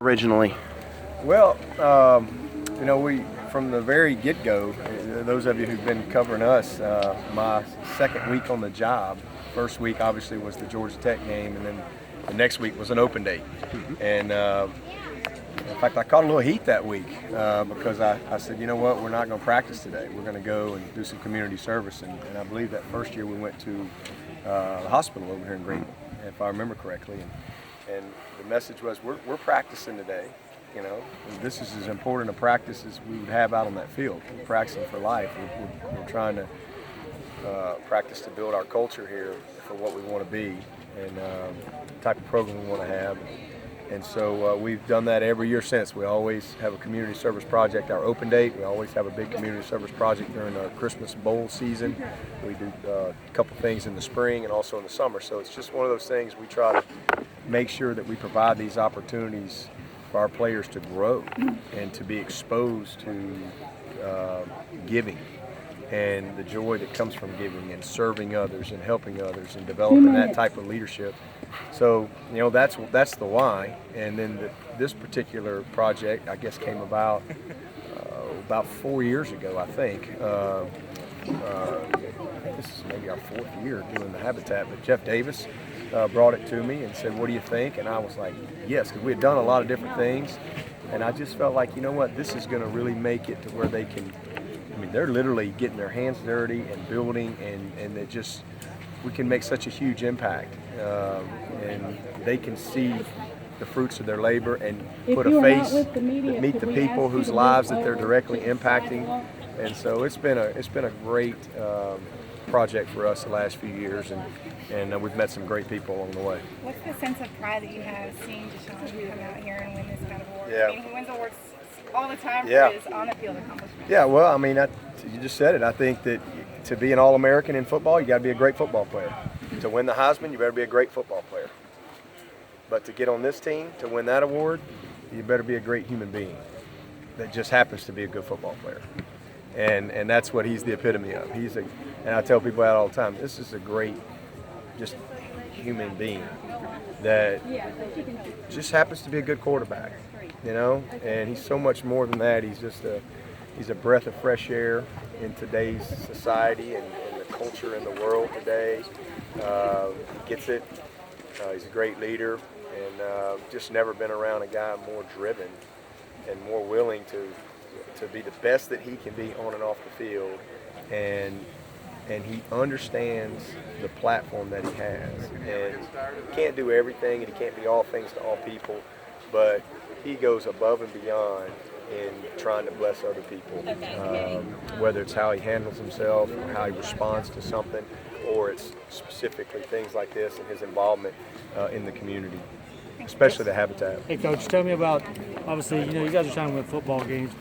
originally? Well, we from the very get-go, those of you who've been covering us, my second week on the job, first week obviously was the Georgia Tech game, and then the next week was an open date. And in fact, I caught a little heat that week because I said, you know what, we're not going to practice today. We're going to go and do some community service. And I believe that first year we went to the hospital over here in Greenville, if I remember correctly. And the message was, we're practicing today. You know, and this is as important a practice as we would have out on that field. We're practicing for life. We're trying to practice to build our culture here for what we want to be and the type of program we want to have. And so we've done that every year since. We always have a community service project, our open date. We always have a big community service project during our Christmas bowl season. We do a couple things in the spring and also in the summer. So it's just one of those things we try to make sure that we provide these opportunities for our players to grow and to be exposed to giving and the joy that comes from giving and serving others and helping others and developing that type of leadership. So, you know, that's the why. And then this particular project, I guess, came about 4 years ago, I think. This is maybe our fourth year doing the habitat, but Jeff Davis brought it to me and said, what do you think? And I was like, yes, because we had done a lot of different things. And I just felt like, you know what, this is going to really make it to where they can, I mean, they're literally getting their hands dirty and building, and they just, we can make such a huge impact. And they can see the fruits of their labor and put a face that meet the people whose lives that they're directly impacting. And so it's been a great project for us the last few years, and we've met some great people along the way. What's the sense of pride that you have seeing Deshaun come out here and win this kind of award? Yeah. I mean, he wins awards all the time for Yeah. his on-the-field accomplishments. Yeah, well, I mean, you just said it. I think that to be an All-American in football, you got to be a great football player. To win the Heisman, you better be a great football player. But to get on this team, to win that award, you better be a great human being that just happens to be a good football player. And that's what he's the epitome of. And I tell people that all the time. This is a great, just human being that just happens to be a good quarterback, you know. And he's so much more than that. He's a breath of fresh air in today's society and the culture in the world today. He gets it. He's a great leader, and just never been around a guy more driven and more willing to be the best that he can be on and off the field, and he understands the platform that he has. And he can't do everything, and he can't be all things to all people, but he goes above and beyond in trying to bless other people, whether it's how he handles himself or how he responds to something, or it's specifically things like this and his involvement in the community, especially the habitat. Hey, Coach, tell me about, obviously, you know, you guys are trying to win football games.